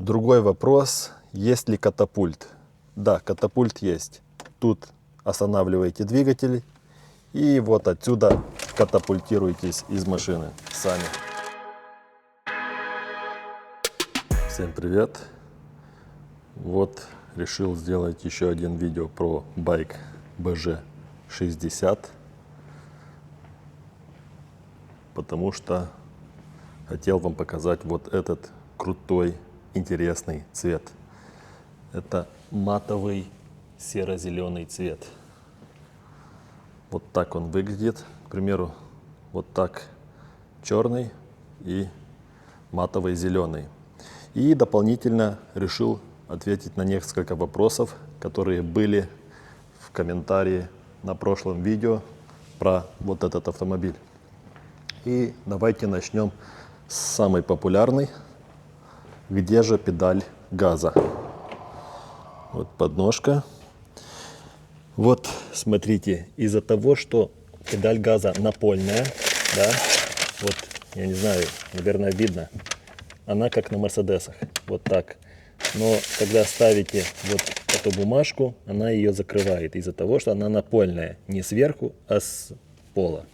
Другой вопрос, есть ли катапульт? Да, катапульт есть. Тут останавливаете двигатель и вот отсюда катапультируетесь из машины сами. Всем привет! Вот решил сделать еще один видео про байк BG60, потому что хотел вам показать вот этот крутой, интересный цвет. Это матовый серо-зеленый цвет. Вот так он выглядит. К примеру, вот так черный и матовый зеленый. И дополнительно решил ответить на несколько вопросов, которые были в комментарии на прошлом видео про вот этот автомобиль. И давайте начнем с самой популярной. Где же педаль газа? Вот подножка. Вот смотрите, из-за того, что педаль газа напольная, да, вот, я не знаю, наверное, видно, она как на Мерседесах, вот так. Но когда ставите вот эту бумажку, она ее закрывает, из-за того, что она напольная, не сверху, а с пола.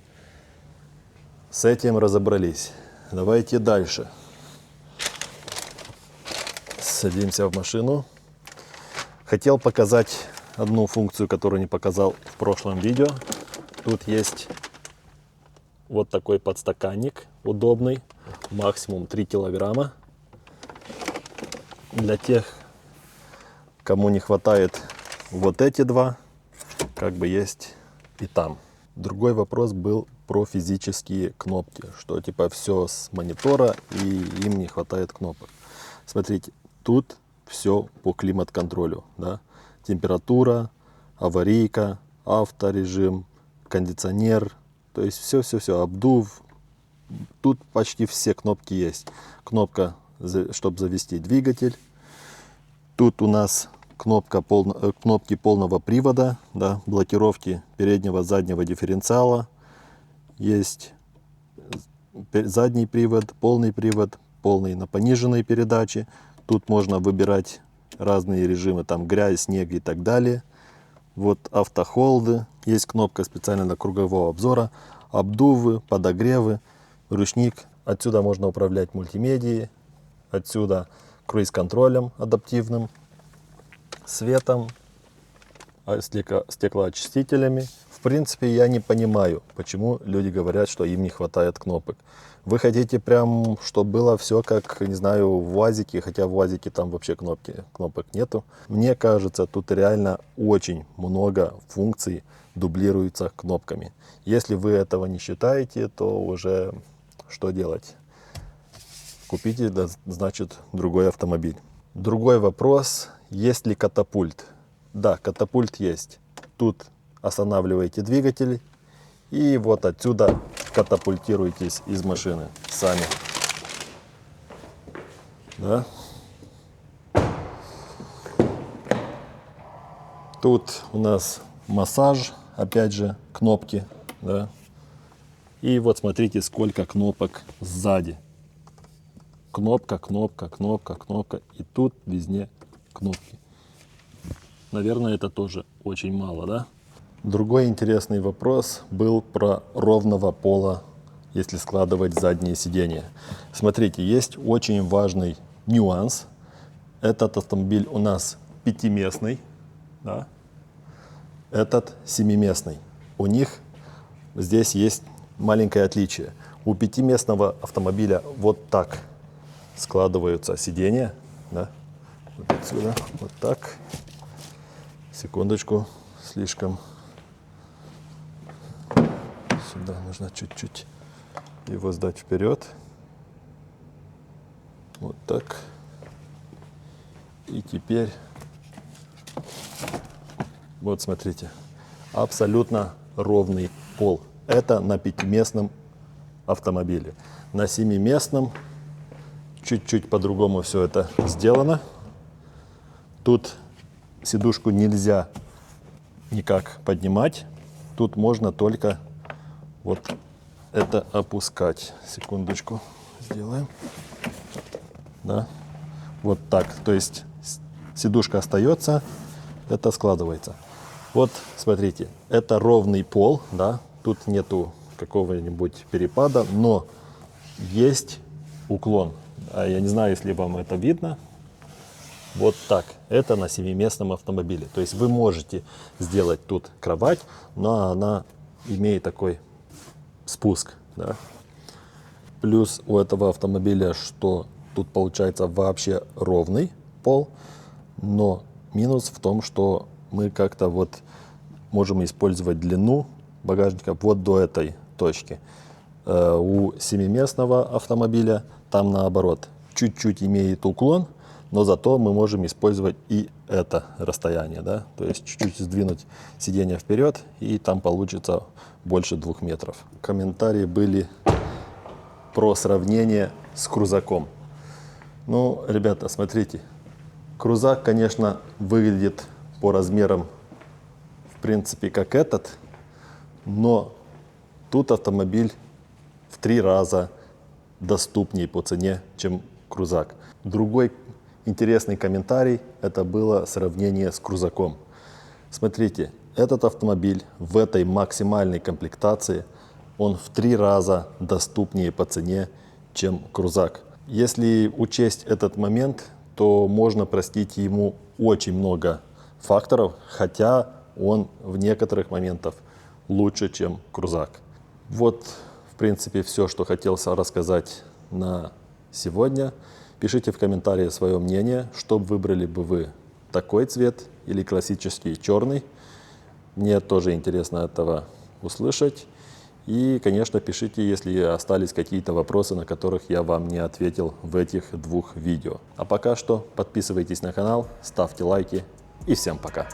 С этим разобрались. Давайте дальше. Садимся в машину. Хотел показать одну функцию, которую не показал в прошлом видео. Тут есть вот такой подстаканник удобный, максимум 3 килограмма. Для тех, кому не хватает вот эти два, как бы есть и там. Другой вопрос был про физические кнопки, что типа все с монитора и им не хватает кнопок. Смотрите, тут все по климат-контролю, да? Температура, аварийка, авторежим, кондиционер, то есть все, обдув. Тут почти все кнопки есть. Кнопка, чтобы завести двигатель. Тут у нас кнопки полного привода, да, блокировки переднего, заднего дифференциала. Есть задний привод, полный на пониженной передаче. Тут можно выбирать разные режимы, там грязь, снег и так далее. Вот автохолды, есть кнопка специально для кругового обзора, обдувы, подогревы, ручник. Отсюда можно управлять мультимедией, отсюда круиз-контролем адаптивным, светом, стеклоочистителями. В принципе, я не понимаю, почему люди говорят, что им не хватает кнопок. Вы хотите прям, чтобы было все как, не знаю, в УАЗике, хотя в УАЗике там вообще кнопок нету. Мне кажется, тут реально очень много функций дублируется кнопками. Если вы этого не считаете, то уже что делать? Купите, да, значит, другой автомобиль. Другой вопрос, есть ли катапульт? Да, катапульт есть. Тут останавливаете двигатель и вот отсюда катапультируетесь из машины сами. Да? Тут у нас массаж, опять же, кнопки. Да? И вот смотрите, сколько кнопок сзади. Кнопка. И тут везде кнопки. Наверное, это тоже очень мало, да? Другой интересный вопрос был про ровного пола, если складывать задние сиденья. Смотрите, есть очень важный нюанс. Этот автомобиль у нас пятиместный, да? Этот семиместный. У них здесь есть маленькое отличие. У пятиместного автомобиля вот так складываются сиденья, да? Вот отсюда, вот так. Секундочку, слишком сюда нужно чуть-чуть его сдать вперед. Вот так. И теперь вот смотрите, абсолютно ровный пол. Это на пятиместном автомобиле. На семиместном чуть-чуть по-другому все это сделано. Тут сидушку нельзя никак поднимать. Тут можно только вот это опускать. Секундочку сделаем. Да. Вот так. То есть сидушка остается, это складывается. Вот смотрите, это ровный пол, да, тут нету какого-нибудь перепада, но есть уклон. А я не знаю, если вам это видно. Вот так. Это на 7-местном автомобиле. То есть вы можете сделать тут кровать, но она имеет такой спуск. Да? Плюс у этого автомобиля, что тут получается вообще ровный пол, но минус в том, что мы как-то вот можем использовать длину багажника вот до этой точки. У 7-местного автомобиля там наоборот, чуть-чуть имеет уклон, но зато мы можем использовать и это расстояние, да? То есть чуть-чуть сдвинуть сиденье вперед, и там получится больше 2 метров. Комментарии были про сравнение с крузаком. Ну, ребята, смотрите, крузак, конечно, выглядит по размерам, в принципе, как этот, но тут автомобиль в 3 раза доступнее по цене, чем крузак. Другой интересный комментарий, это было сравнение с крузаком. Смотрите, этот автомобиль в этой максимальной комплектации, он в 3 раза доступнее по цене, чем крузак. Если учесть этот момент, то можно простить ему очень много факторов, хотя он в некоторых моментах лучше, чем крузак. Вот, в принципе, все, что хотел рассказать на сегодня. Пишите в комментарии свое мнение, что выбрали бы вы, такой цвет или классический черный. Мне тоже интересно этого услышать. И, конечно, пишите, если остались какие-то вопросы, на которых я вам не ответил в этих 2 видео. А пока что подписывайтесь на канал, ставьте лайки и всем пока.